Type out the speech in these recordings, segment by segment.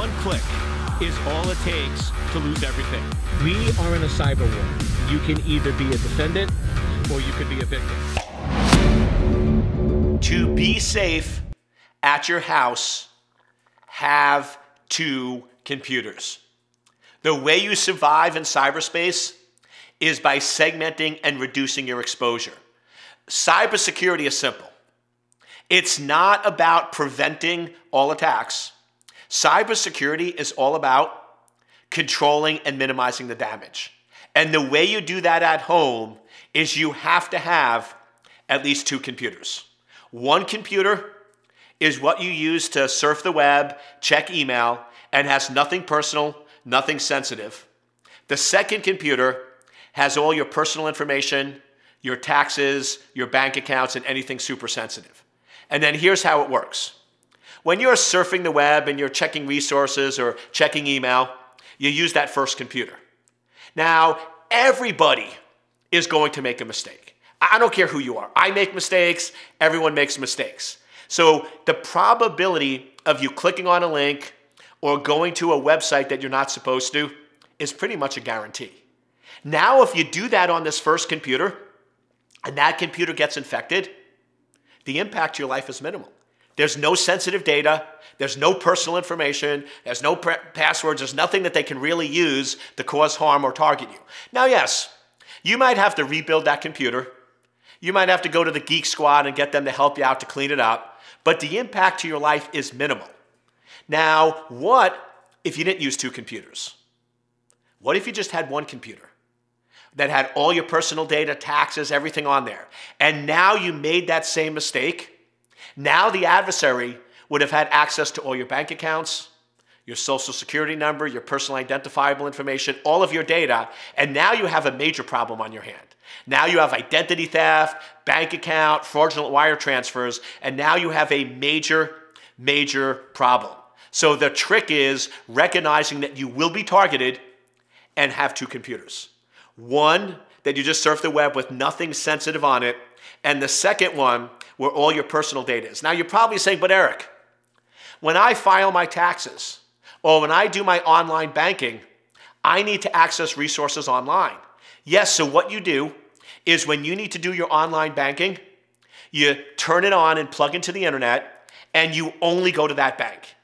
One click is all it takes to lose everything. We are in a cyber war. You can either be a defendant or you could be a victim. To be safe at your house, have 2 computers. The way you survive in cyberspace is by segmenting and reducing your exposure. Cybersecurity is simple. It's not about preventing all attacks. Cybersecurity is all about controlling and minimizing the damage. And the way you do that at home is you have to have at least 2 computers. One computer is what you use to surf the web, check email, and has nothing personal, nothing sensitive. The second computer has all your personal information, your taxes, your bank accounts, and anything super sensitive. And then here's how it works. When you're surfing the web and you're checking resources or checking email, you use that first computer. Now, everybody is going to make a mistake. I don't care who you are. I make mistakes. Everyone makes mistakes. So the probability of you clicking on a link or going to a website that you're not supposed to is pretty much a guarantee. Now, if you do that on this first computer and that computer gets infected, the impact to your life is minimal. There's no sensitive data. There's no personal information. There's no passwords. There's nothing that they can really use to cause harm or target you. Now, yes, you might have to rebuild that computer. You might have to go to the Geek Squad and get them to help you out to clean it up. But the impact to your life is minimal. Now, what if you didn't use 2 computers? What if you just had one computer that had all your personal data, taxes, everything on there? And now you made that same mistake. Now the adversary would have had access to all your bank accounts, your social security number, your personal identifiable information, all of your data, and now you have a major problem on your hand. Now you have identity theft, bank account, fraudulent wire transfers, and now you have a major, major problem. So the trick is recognizing that you will be targeted and have 2 computers. One that you just surf the web with nothing sensitive on it, and the second one where all your personal data is. Now you're probably saying, but Eric, when I file my taxes or when I do my online banking, I need to access resources online. Yes, so what you do is when you need to do your online banking, you turn it on and plug into the internet, and you only go to that bank.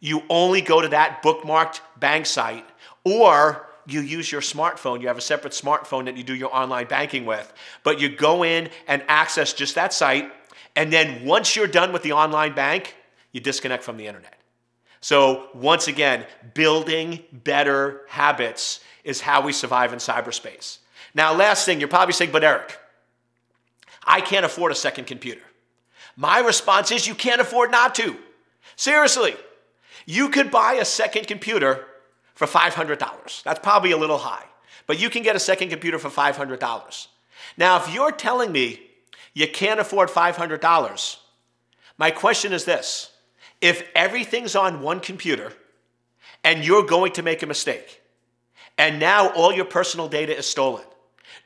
You only go to that bookmarked bank site, or you use your smartphone. You have a separate smartphone that you do your online banking with. But you go in and access just that site, and then once you're done with the online bank, you disconnect from the internet. So once again, building better habits is how we survive in cyberspace. Now, last thing, you're probably saying, but Eric, I can't afford a second computer. My response is you can't afford not to. Seriously, you could buy a second computer for $500. That's probably a little high, but you can get a second computer for $500. Now, if you're telling me you can't afford $500, my question is this. If everything's on one computer and you're going to make a mistake, and now all your personal data is stolen,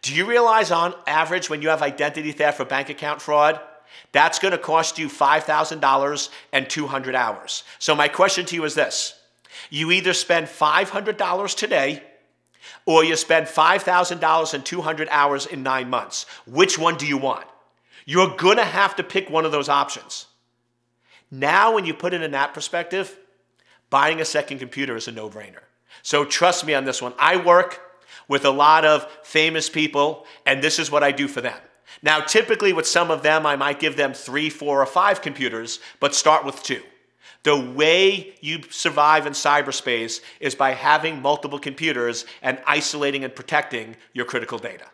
do you realize on average when you have identity theft or bank account fraud, that's going to cost you $5,000 and 200 hours. So my question to you is this. You either spend $500 today or you spend $5,000 and 200 hours in 9 months. Which one do you want? You're going to have to pick one of those options. Now, when you put it in that perspective, buying a second computer is a no-brainer. So trust me on this one. I work with a lot of famous people, and this is what I do for them. Now, typically with some of them, I might give them 3, 4, or 5 computers, but start with 2. The way you survive in cyberspace is by having multiple computers and isolating and protecting your critical data.